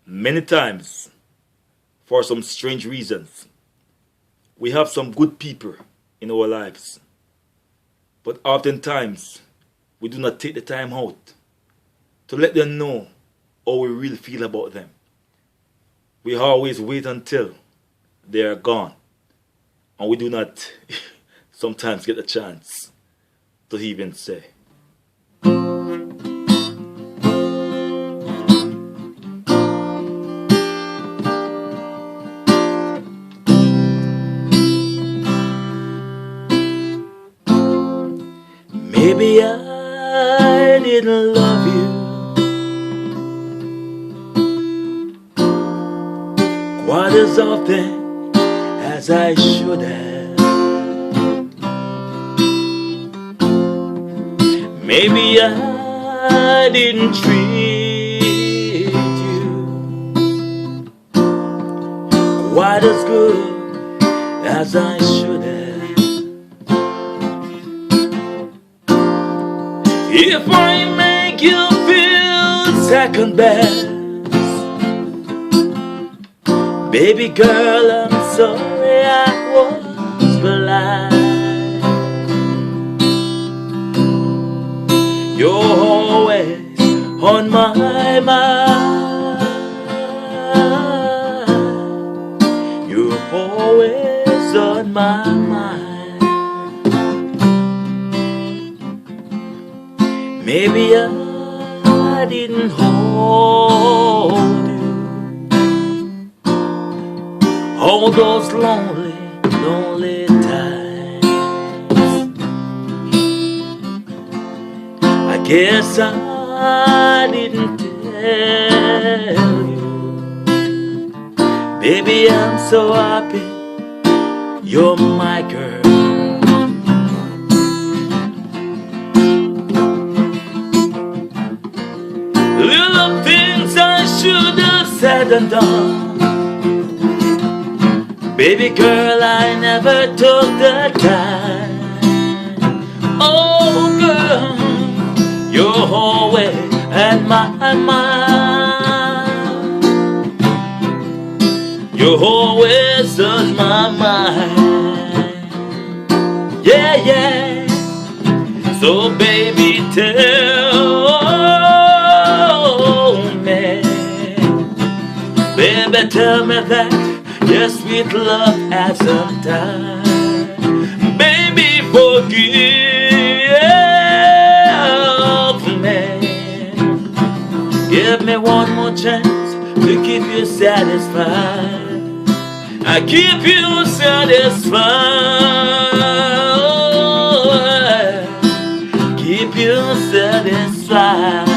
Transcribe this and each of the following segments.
Many times, for some strange reasons, we have some good people in our lives, but oftentimes we do not take the time out to let them know how we really feel about them. We always wait until they are gone, and we do not sometimes get a chance to even say. Maybe I didn't love you quite as often as I should have. Maybe I didn't treat you quite as good as I should have. If I make you feel second best, baby girl, I'm sorry I was blind. You're always on my mind. You're always on my mind. Maybe I didn't hold you all those lonely, lonely times. I guess I didn't tell you, baby, I'm so happy you're my girl. Little things I should have said and done, baby girl, I never took the time. Oh girl, you're always at my mind. You're always on my mind. Yeah, yeah. So baby, tell me, baby, tell me that your sweet love has some time. Baby, forgive me. Give me one more chance to keep you satisfied. I keep you satisfied. Keep you satisfied.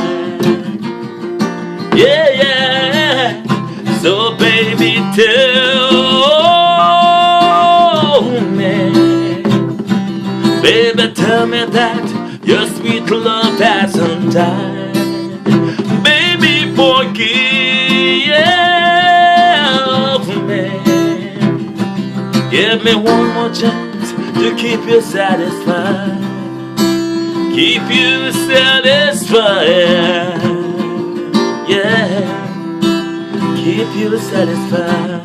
Yeah, yeah. So baby, tell me, baby, tell me that your sweet love has some time. Baby, forgive me. Give me one more chance to keep you satisfied. Keep you satisfied. Yeah, keep you satisfied.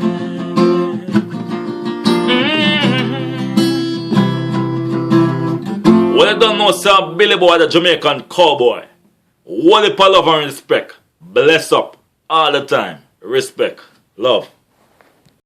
Well done now, sir. Billy Boy, the Jamaican cowboy. What a love and respect. Bless up all the time. Respect. Love.